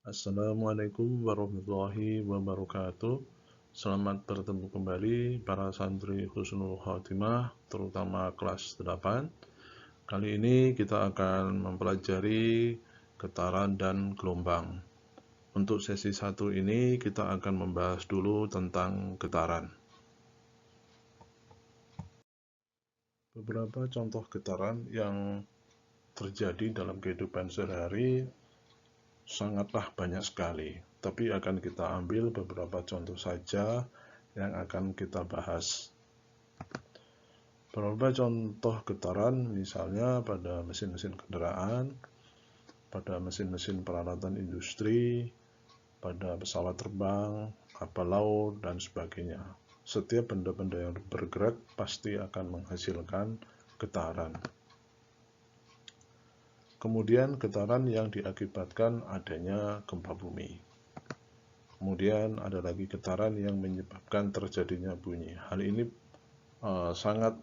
Assalamualaikum warahmatullahi wabarakatuh. Selamat bertemu kembali para santri Husnul Khotimah, terutama kelas 8. Kali ini kita akan mempelajari getaran dan gelombang. Untuk sesi 1 ini kita akan membahas dulu tentang getaran. Beberapa contoh getaran yang terjadi dalam kehidupan sehari-hari sangatlah banyak sekali, tapi akan kita ambil beberapa contoh saja yang akan kita bahas. Beberapa contoh getaran misalnya pada mesin-mesin kendaraan, pada mesin-mesin peralatan industri, pada pesawat terbang, kapal laut, dan sebagainya. Setiap benda-benda yang bergerak pasti akan menghasilkan getaran. Kemudian getaran yang diakibatkan adanya gempa bumi. Kemudian ada lagi getaran yang menyebabkan terjadinya bunyi. Hal ini sangat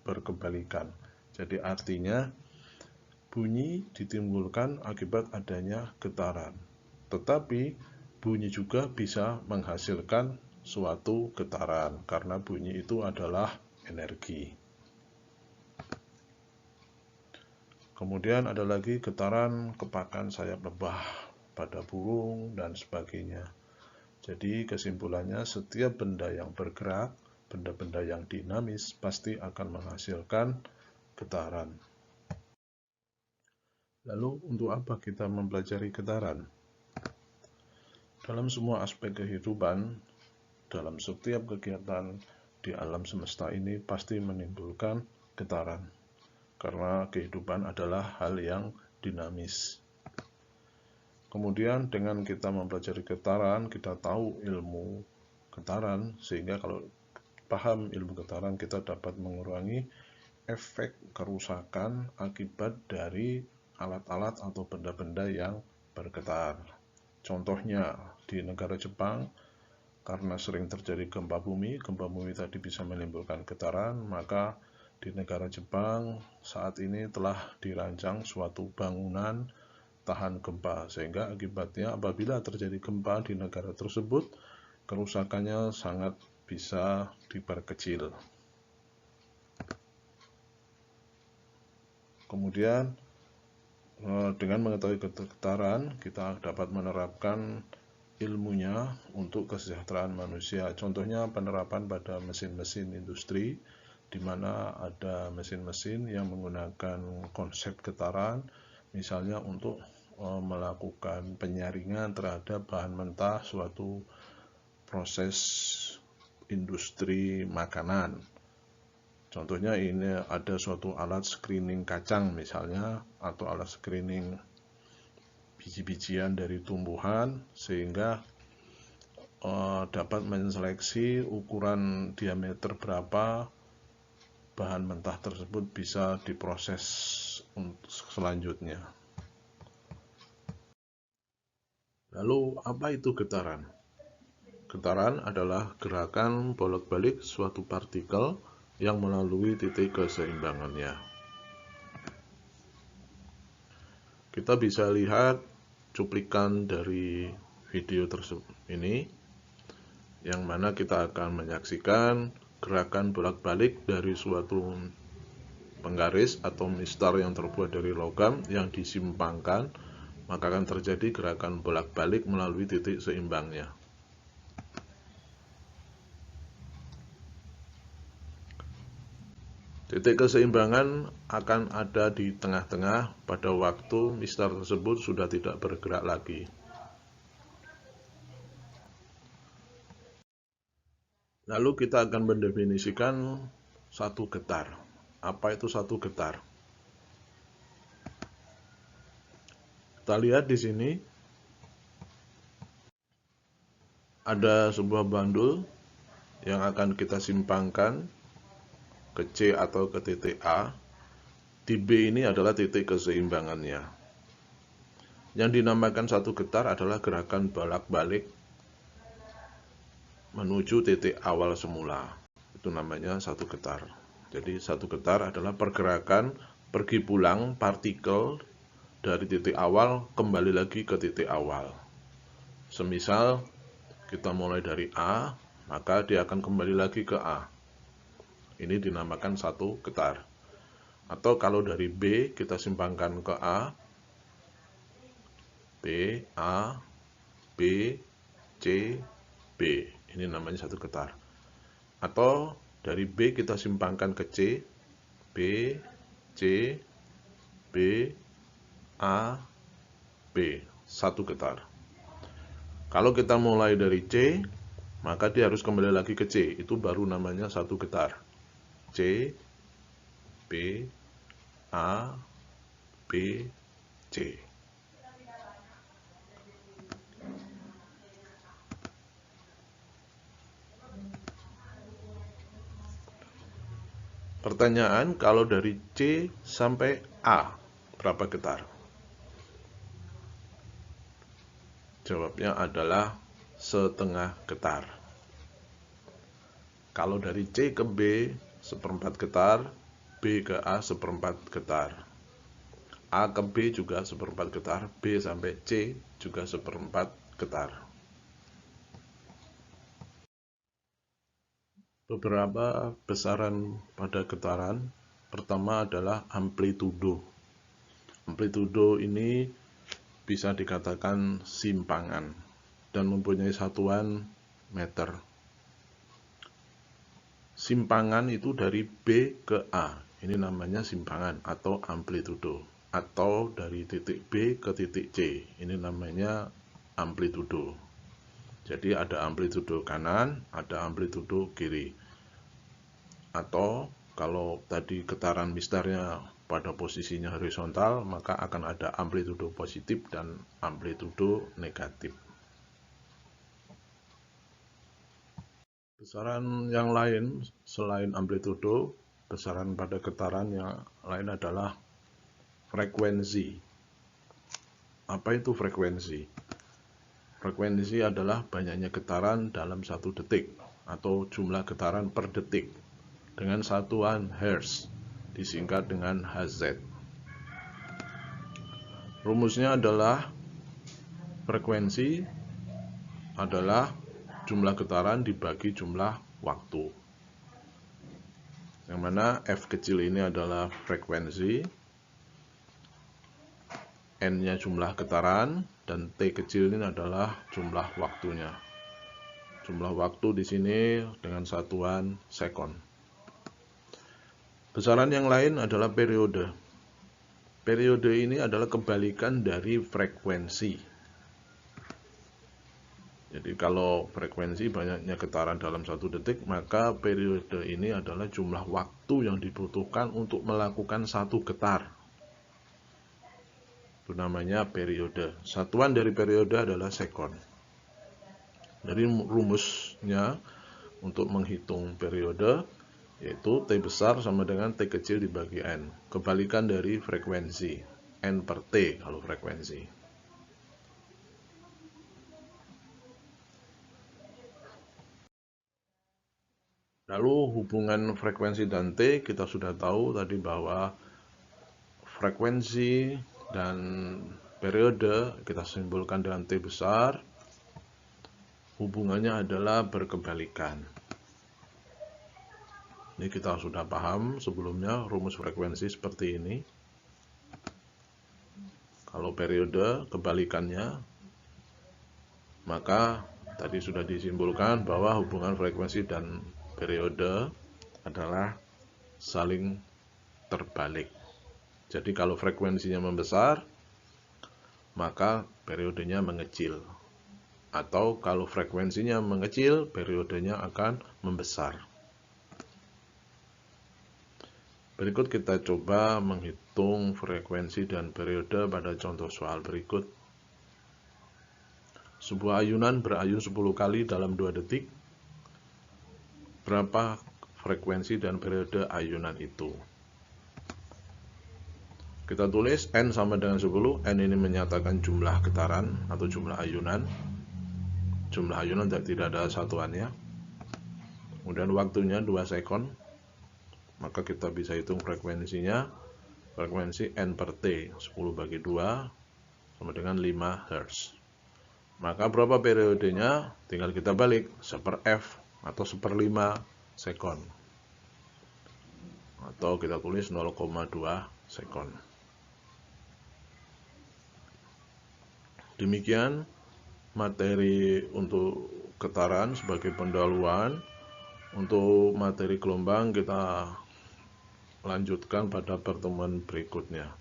berkebalikan. Jadi artinya bunyi ditimbulkan akibat adanya getaran. Tetapi bunyi juga bisa menghasilkan suatu getaran karena bunyi itu adalah energi. Kemudian ada lagi getaran kepakan sayap lebah pada burung dan sebagainya. Jadi kesimpulannya setiap benda yang bergerak, benda-benda yang dinamis pasti akan menghasilkan getaran. Lalu untuk apa kita mempelajari getaran? Dalam semua aspek kehidupan, dalam setiap kegiatan di alam semesta ini pasti menimbulkan getaran. Karena kehidupan adalah hal yang dinamis. Kemudian dengan kita mempelajari getaran, kita tahu ilmu getaran, sehingga kalau paham ilmu getaran kita dapat mengurangi efek kerusakan akibat dari alat-alat atau benda-benda yang bergetar. Contohnya di negara Jepang, karena sering terjadi gempa bumi tadi bisa menimbulkan getaran, maka di negara Jepang saat ini telah dirancang suatu bangunan tahan gempa, sehingga akibatnya apabila terjadi gempa di negara tersebut, kerusakannya sangat bisa diperkecil. Kemudian dengan mengetahui getaran, kita dapat menerapkan ilmunya untuk kesejahteraan manusia. Contohnya penerapan pada mesin-mesin industri, di mana ada mesin-mesin yang menggunakan konsep getaran, misalnya untuk melakukan penyaringan terhadap bahan mentah suatu proses industri makanan. Contohnya ini ada suatu alat screening kacang misalnya, atau alat screening biji-bijian dari tumbuhan, sehingga dapat menseleksi ukuran diameter berapa bahan mentah tersebut bisa diproses untuk selanjutnya. Lalu apa itu getaran? Getaran adalah gerakan bolak-balik suatu partikel yang melalui titik keseimbangannya. Kita bisa lihat cuplikan dari video tersebut ini, yang mana kita akan menyaksikan gerakan bolak-balik dari suatu penggaris atau mistar yang terbuat dari logam yang disimpangkan, maka akan terjadi gerakan bolak-balik melalui titik seimbangnya. Titik keseimbangan akan ada di tengah-tengah pada waktu mistar tersebut sudah tidak bergerak lagi. Lalu kita akan mendefinisikan satu getar. Apa itu satu getar? Kita lihat di sini ada sebuah bandul yang akan kita simpangkan ke C atau ke titik A. Di B ini adalah titik keseimbangannya. Yang dinamakan satu getar adalah gerakan bolak-balik menuju titik awal semula. Itu namanya satu getar. Jadi satu getar adalah pergerakan pergi pulang partikel dari titik awal kembali lagi ke titik awal. Semisal kita mulai dari A, maka dia akan kembali lagi ke A. Ini dinamakan satu getar. Atau kalau dari B kita simpangkan ke A, B, A, B, C, B. Ini namanya satu getar. Atau dari B kita simpangkan ke C, B, C, B, A, B. Satu getar. Kalau kita mulai dari C, maka dia harus kembali lagi ke C. Itu baru namanya satu getar. C, B, A, B, C. Pertanyaan, kalau dari C sampai A, berapa getar? Jawabnya adalah setengah getar. Kalau dari C ke B, seperempat getar, B ke A, seperempat getar. A ke B juga seperempat getar, B sampai C juga seperempat getar. Beberapa besaran pada getaran, pertama adalah amplitudo. Amplitudo ini bisa dikatakan simpangan dan mempunyai satuan meter. Simpangan itu dari B ke A, ini namanya simpangan atau amplitudo. Atau dari titik B ke titik C, ini namanya amplitudo. Jadi ada amplitudo kanan, ada amplitudo kiri. Atau kalau tadi getaran mistarnya pada posisinya horizontal, maka akan ada amplitudo positif dan amplitudo negatif. Besaran yang lain selain amplitudo, besaran pada getaran yang lain adalah frekuensi. Apa itu frekuensi? Frekuensi adalah banyaknya getaran dalam satu detik atau jumlah getaran per detik dengan satuan Hertz, disingkat dengan Hz. Rumusnya adalah frekuensi adalah jumlah getaran dibagi jumlah waktu. Yang mana F kecil ini adalah frekuensi, N-nya jumlah getaran, dan T kecil ini adalah jumlah waktunya. Jumlah waktu di sini dengan satuan sekon. Besaran yang lain adalah periode. Periode ini adalah kebalikan dari frekuensi. Jadi kalau frekuensi banyaknya getaran dalam satu detik, maka periode ini adalah jumlah waktu yang dibutuhkan untuk melakukan satu getar. Itu namanya periode. Satuan dari periode adalah sekon. Jadi rumusnya untuk menghitung periode yaitu T besar sama dengan T kecil dibagi N. Kebalikan dari frekuensi. N per T kalau frekuensi. Lalu hubungan frekuensi dan T, kita sudah tahu tadi bahwa frekuensi dan periode kita simpulkan dengan T besar. Hubungannya adalah berkebalikan. Ini kita sudah paham sebelumnya rumus frekuensi seperti ini. Kalau periode kebalikannya, maka tadi sudah disimpulkan bahwa hubungan frekuensi dan periode adalah saling terbalik. Jadi kalau frekuensinya membesar, maka periodenya mengecil. Atau kalau frekuensinya mengecil, periodenya akan membesar. Berikut kita coba menghitung frekuensi dan periode pada contoh soal berikut. Sebuah ayunan berayun 10 kali dalam 2 detik. Berapa frekuensi dan periode ayunan itu? Kita tulis N sama dengan 10. N ini menyatakan jumlah getaran atau jumlah ayunan. Jumlah ayunan tidak ada satuannya. Kemudian waktunya 2 sekon. Maka kita bisa hitung frekuensinya. Frekuensi N per T, 10 bagi 2 sama dengan 5 Hz. Maka berapa periodenya? Tinggal kita balik 1/f atau 1/5 sekon. Atau kita tulis 0,2 sekon. Demikian materi untuk getaran sebagai pendahuluan. Untuk materi gelombang kita lanjutkan pada pertemuan berikutnya.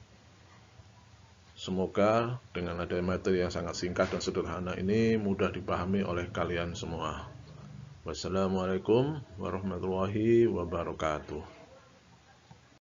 Semoga dengan adanya materi yang sangat singkat dan sederhana ini mudah dipahami oleh kalian semua. Wassalamualaikum warahmatullahi wabarakatuh.